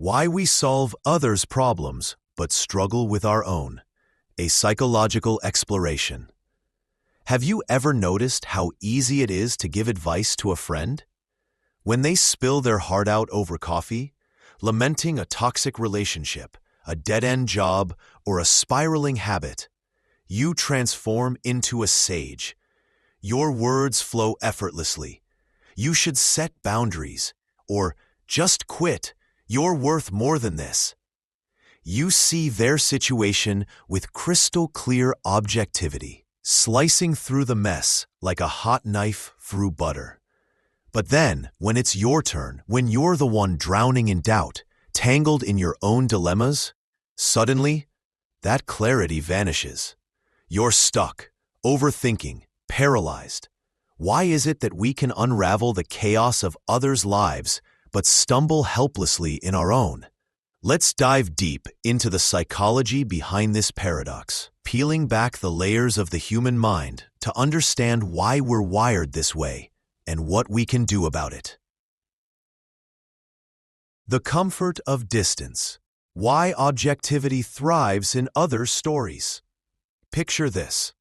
Why we solve others' problems but struggle with our own. A psychological exploration. Have you ever noticed how easy it is to give advice to a friend? When they spill their heart out over coffee, lamenting a toxic relationship, a dead-end job, or a spiraling habit, you transform into a sage. Your words flow effortlessly. You should set boundaries, or just quit. You're worth more than this. You see their situation with crystal clear objectivity, slicing through the mess like a hot knife through butter. But then, when it's your turn, when you're the one drowning in doubt, tangled in your own dilemmas, suddenly, that clarity vanishes. You're stuck, overthinking, paralyzed. Why is it that we can unravel the chaos of others' lives but stumble helplessly in our own? Let's dive deep into the psychology behind this paradox, peeling back the layers of the human mind to understand why we're wired this way and what we can do about it. The comfort of distance. Why objectivity thrives in others' stories. Picture this.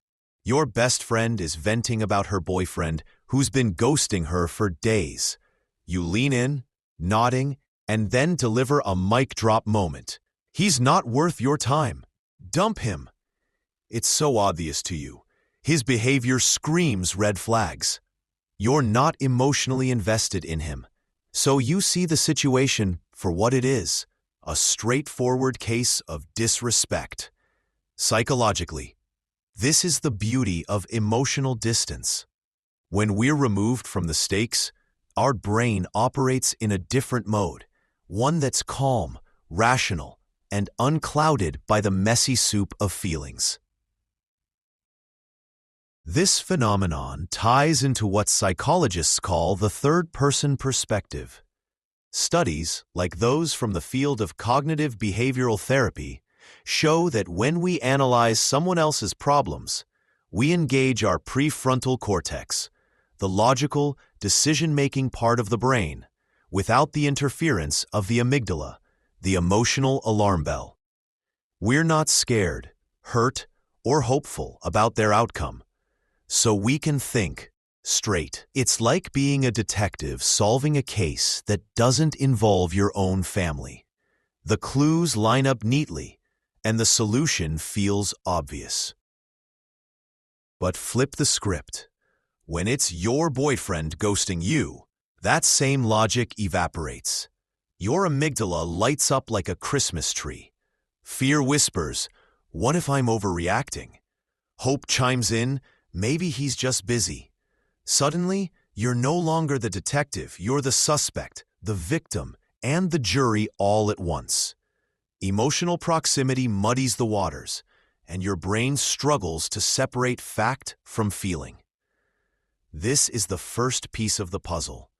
Your best friend is venting about her boyfriend who's been ghosting her for days. You lean in, nodding, and then deliver a mic drop moment. He's not worth your time. Dump him. It's so obvious to you. His behavior screams red flags. You're not emotionally invested in him. So you see the situation for what it is, a straightforward case of disrespect. Psychologically, this is the beauty of emotional distance. When we're removed from the stakes, our brain operates in a different mode. One that's calm, rational, and unclouded by the messy soup of feelings. This phenomenon ties into what psychologists call the third-person perspective. Studies, like those from the field of cognitive behavioral therapy, show that when we analyze someone else's problems, we engage our prefrontal cortex, the logical, decision-making part of the brain, without the interference of the amygdala, the emotional alarm bell. We're not scared, hurt, or hopeful about their outcome, so we can think straight. It's like being a detective solving a case that doesn't involve your own family. The clues line up neatly, and the solution feels obvious. But flip the script. When it's your boyfriend ghosting you, that same logic evaporates. Your amygdala lights up like a Christmas tree. Fear whispers, "What if I'm overreacting?" Hope chimes in, "Maybe he's just busy." Suddenly, you're no longer the detective, you're the suspect, the victim, and the jury all at once. Emotional proximity muddies the waters, and your brain struggles to separate fact from feeling. This is the first piece of the puzzle.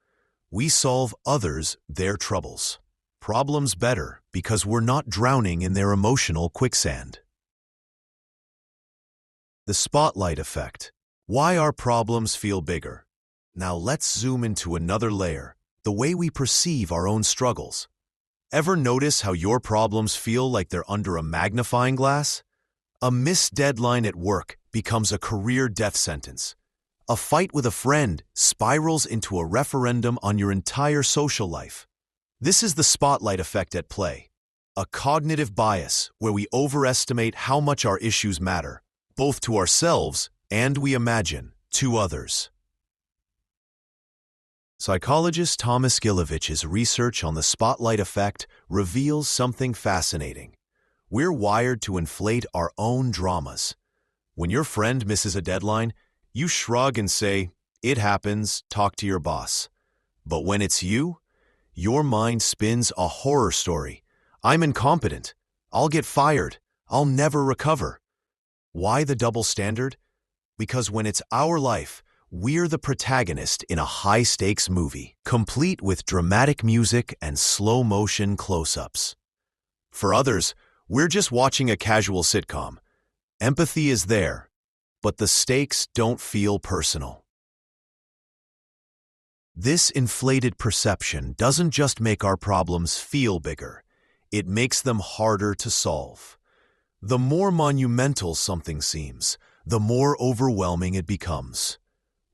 We solve others their troubles. Problems better because we're not drowning in their emotional quicksand. The spotlight effect. Why our problems feel bigger. Now let's zoom into another layer, the way we perceive our own struggles. Ever notice how your problems feel like they're under a magnifying glass? A missed deadline at work becomes a career death sentence. A fight with a friend spirals into a referendum on your entire social life. This is the spotlight effect at play, a cognitive bias where we overestimate how much our issues matter, both to ourselves and, we imagine, to others. Psychologist Thomas Gilovich's research on the spotlight effect reveals something fascinating. We're wired to inflate our own dramas. When your friend misses a deadline, you shrug and say, "It happens, talk to your boss." But when it's you, your mind spins a horror story. "I'm incompetent. I'll get fired. I'll never recover." Why the double standard? Because when it's our life, we're the protagonist in a high-stakes movie, complete with dramatic music and slow-motion close-ups. For others, we're just watching a casual sitcom. Empathy is there, but the stakes don't feel personal. This inflated perception doesn't just make our problems feel bigger, it makes them harder to solve. The more monumental something seems, the more overwhelming it becomes.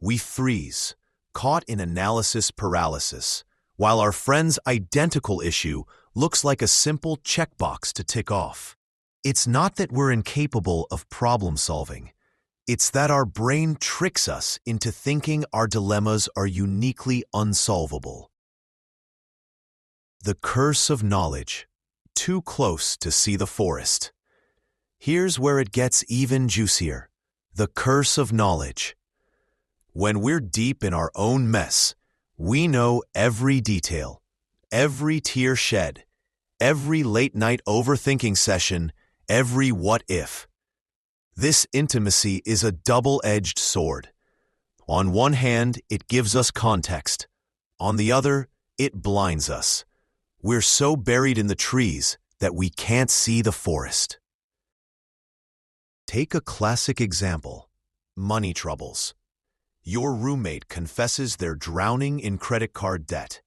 We freeze, caught in analysis paralysis, while our friend's identical issue looks like a simple checkbox to tick off. It's not that we're incapable of problem solving. It's that our brain tricks us into thinking our dilemmas are uniquely unsolvable. The curse of knowledge. Too close to see the forest. Here's where it gets even juicier. The curse of knowledge. When we're deep in our own mess, we know every detail, every tear shed, every late-night overthinking session, every what if. This intimacy is a double-edged sword. On one hand, it gives us context. On the other, it blinds us. We're so buried in the trees that we can't see the forest. Take a classic example: money troubles. Your roommate confesses they're drowning in credit card debt.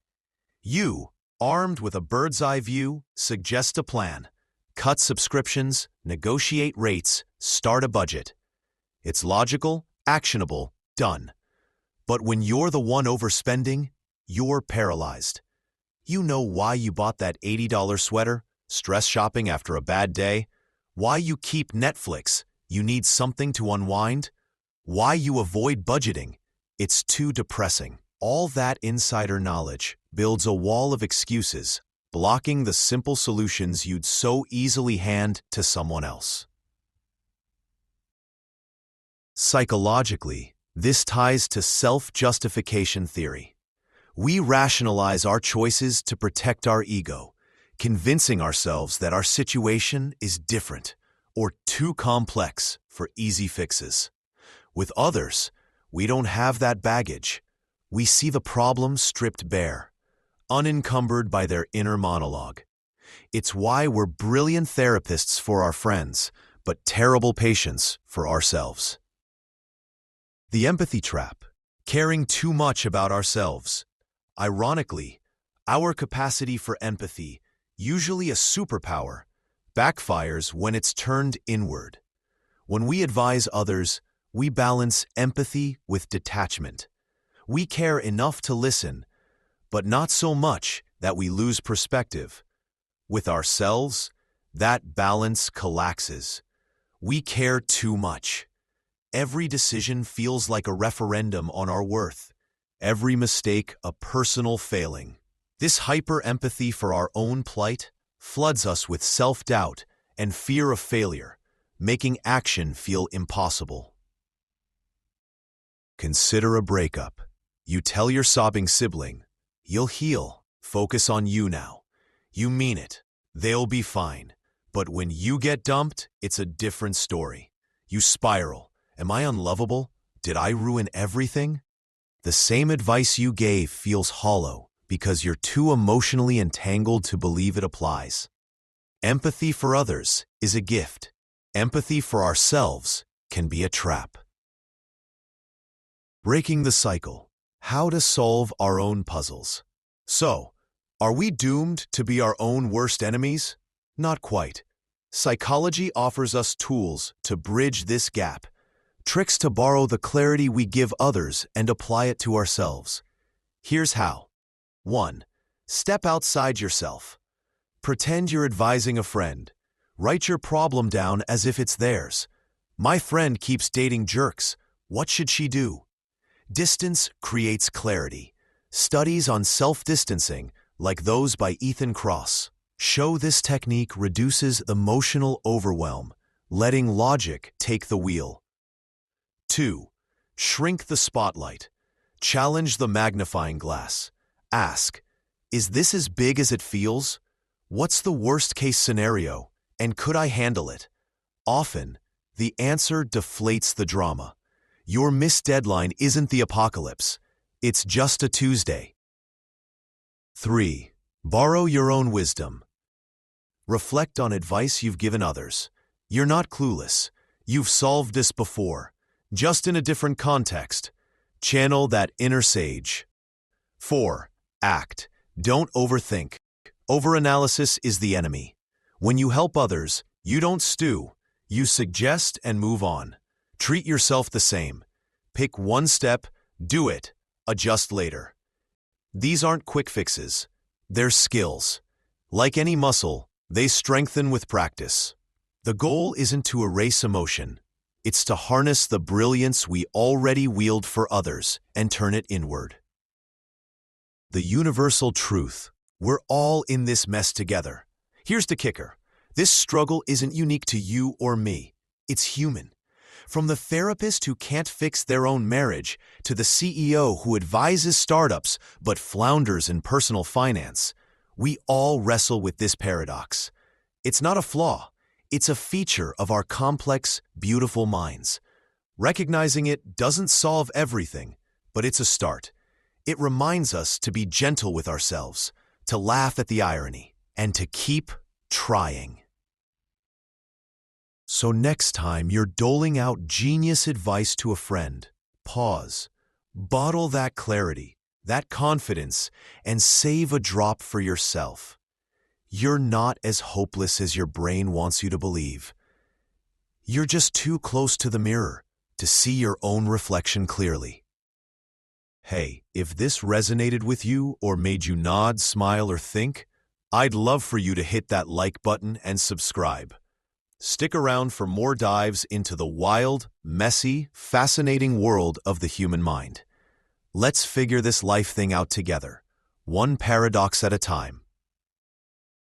You, armed with a bird's-eye view, suggest a plan. Cut subscriptions, negotiate rates, start a budget. It's logical, actionable, done. But when you're the one overspending, you're paralyzed. You know why you bought that $80 sweater, stress shopping after a bad day, why you keep Netflix, you need something to unwind, why you avoid budgeting, it's too depressing. All that insider knowledge builds a wall of excuses, blocking the simple solutions you'd so easily hand to someone else. Psychologically, this ties to self-justification theory. We rationalize our choices to protect our ego, convincing ourselves that our situation is different or too complex for easy fixes. With others, we don't have that baggage. We see the problem stripped bare, unencumbered by their inner monologue. It's why we're brilliant therapists for our friends, but terrible patients for ourselves. The empathy trap: caring too much about ourselves. Ironically, our capacity for empathy, usually a superpower, backfires when it's turned inward. When we advise others, we balance empathy with detachment. We care enough to listen, but not so much that we lose perspective. With ourselves, that balance collapses. We care too much. Every decision feels like a referendum on our worth. Every mistake a personal failing. This hyper-empathy for our own plight floods us with self-doubt and fear of failure, making action feel impossible. Consider a breakup. You tell your sobbing sibling, "You'll heal. Focus on you now. You mean it. They'll be fine." But when you get dumped, it's a different story. You spiral. Am I unlovable? Did I ruin everything? The same advice you gave feels hollow because you're too emotionally entangled to believe it applies. Empathy for others is a gift. Empathy for ourselves can be a trap. Breaking the cycle. How to solve our own puzzles. So, are we doomed to be our own worst enemies? Not quite. Psychology offers us tools to bridge this gap. Tricks to borrow the clarity we give others and apply it to ourselves. Here's how. 1. Step outside yourself. Pretend you're advising a friend. Write your problem down as if it's theirs. My friend keeps dating jerks. What should she do? Distance creates clarity. Studies on self-distancing, like those by Ethan Kross, show this technique reduces emotional overwhelm, letting logic take the wheel. 2. Shrink the spotlight. Challenge the magnifying glass. Ask, is this as big as it feels? What's the worst-case scenario, and could I handle it? Often, the answer deflates the drama. Your missed deadline isn't the apocalypse. It's just a Tuesday. 3. Borrow your own wisdom. Reflect on advice you've given others. You're not clueless. You've solved this before, just in a different context. Channel that inner sage. 4. Act. Don't overthink. Overanalysis is the enemy. When you help others, you don't stew. You suggest and move on. Treat yourself the same. Pick one step, do it, adjust later. These aren't quick fixes. They're skills. Like any muscle, they strengthen with practice. The goal isn't to erase emotion. It's to harness the brilliance we already wield for others and turn it inward. The universal truth: we're all in this mess together. Here's the kicker. This struggle isn't unique to you or me. It's human. From the therapist who can't fix their own marriage to the CEO who advises startups but flounders in personal finance, we all wrestle with this paradox. It's not a flaw. It's a feature of our complex, beautiful minds. Recognizing it doesn't solve everything, but it's a start. It reminds us to be gentle with ourselves, to laugh at the irony, and to keep trying. So next time you're doling out genius advice to a friend, pause, bottle that clarity, that confidence, and save a drop for yourself. You're not as hopeless as your brain wants you to believe. You're just too close to the mirror to see your own reflection clearly. Hey, if this resonated with you or made you nod, smile, or think, I'd love for you to hit that like button and subscribe. Stick around for more dives into the wild, messy, fascinating world of the human mind. Let's figure this life thing out together, one paradox at a time.